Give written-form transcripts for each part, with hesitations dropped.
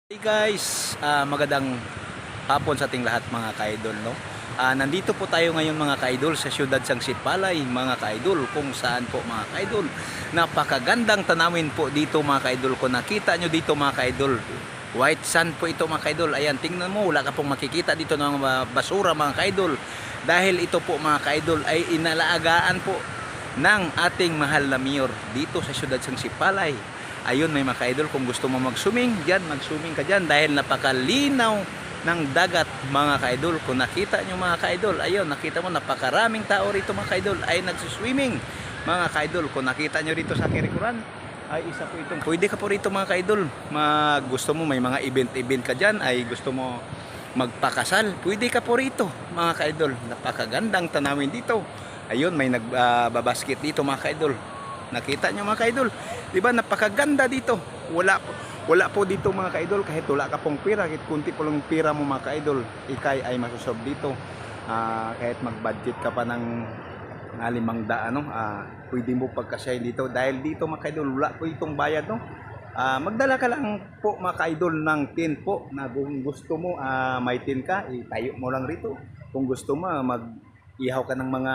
Hey guys, magandang hapon sa ating lahat mga ka-idol, no? Nandito po tayo ngayon mga ka-idol sa siyudad ng Sipalay mga ka-idol, kung saan po mga ka-idol napakagandang tanawin po dito mga ka-idol. Kung nakita nyo dito mga ka-idol, white sand po ito mga ka-idol. Ayan, tingnan mo, wala ka pong makikita dito ng basura mga ka-idol, dahil ito po mga ka-idol ay inalagaan po ng ating mahal na mayor dito sa siyudad ng Sipalay. Ayun, may mga ka-idol, kung gusto mo mag-swimming dyan, mag-swimming ka dyan dahil napakalinaw ng dagat mga ka-idol. Kung nakita nyo mga ka-idol, ayun, nakita mo napakaraming tao rito mga ka-idol ay nagsuswimming mga ka-idol. Kung nakita nyo rito sa kirikuran, ay isa po itong pwede ka po rito mga ka-idol. Gusto mo may mga event ka dyan, ay gusto mo magpakasal, pwede ka po rito mga ka-idol. Napakagandang tanawin dito. Ayun, may nagbabasket dito mga ka-idol. Nakita nyo mga ka-idol, di ba napakaganda dito. Wala po dito mga ka-idol, kahit wala ka pong pira, kahit kunti po lang pira mo mga ka-idol, ikay ay masusob dito. Kahit mag-budget ka pa ng 500, pwede mo pagkasyahin dito. Dahil dito mga ka-idol, wala po itong bayad, no? Magdala ka lang po mga ka-idol ng tin po, na kung gusto mo may tin ka, itayo mo lang rito. Kung gusto mo mag-ihaw ka ng mga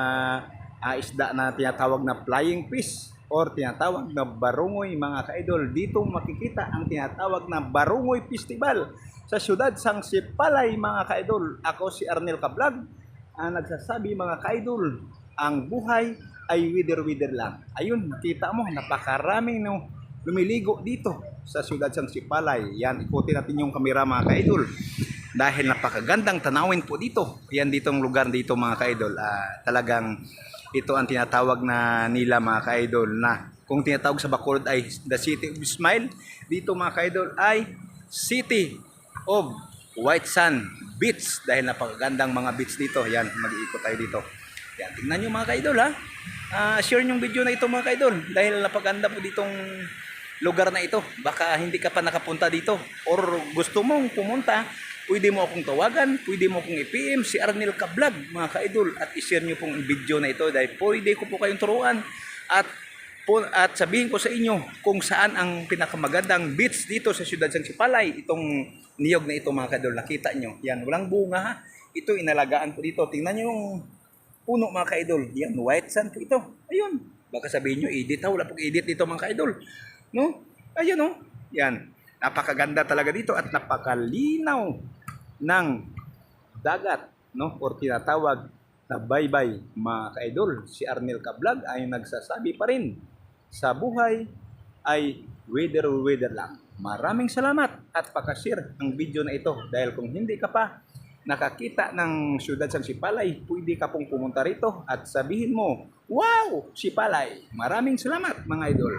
isda na tinatawag na flying fish or tinatawag na barungoy mga ka-idol, dito makikita ang tinatawag na Barungoy Festival sa siyudad ng Sipalay mga ka-idol. Ako si Arnel Kablog, nagsasabi mga ka-idol, ang buhay ay wither lang. Ayun, makita mo napakaraming lumiligo dito sa siyudad ng Sipalay. Yan, ikutin natin yung kamera mga ka-idol dahil napakagandang tanawin po dito. Yan, ditong lugar dito mga ka-idol, talagang ito ang tinatawag na nila mga ka-idol, na kung tinatawag sa Bacolod ay the City of Smile, dito mga ka-idol ay City of White Sand Beach, dahil napakagandang mga beach dito. Yan, mag-iikot tayo dito. Yan, tingnan nyo mga ka-idol ha. Share yung video na ito mga ka-idol, dahil napakaganda po ditong lugar na ito. Baka hindi ka pa nakapunta dito or gusto mong pumunta, pwede mo akong tawagan, pwede mo akong i-PM si Arnel Kablog mga ka-idol, at i-share nyo pong video na ito dahil pwede ko po kayong turuan at sabihin ko sa inyo kung saan ang pinakamagandang beach dito sa siyudad ng Sipalay. Itong niyog na ito mga ka-idol, nakita nyo, yan, walang bunga ha. Ito inalagaan po dito. Tingnan nyo yung puno mga ka-idol, yan, white sand po ito. Ayun, baka sabihin nyo, edit ha, wala pong edit dito mga ka-idol, no? Ayun, no? Yan, napakaganda talaga dito at napakalinaw ng dagat, no? Or tinatawag na baybay mga ka-idol. Si Arnel Kablog ay nagsasabi pa rin, sa buhay ay wither lang. Maraming salamat at pakashare ang video na ito, dahil kung hindi ka pa nakakita ng siyudad ng Sipalay, pwede ka pong pumunta rito at sabihin mo, wow, Sipalay. Maraming salamat mga idol.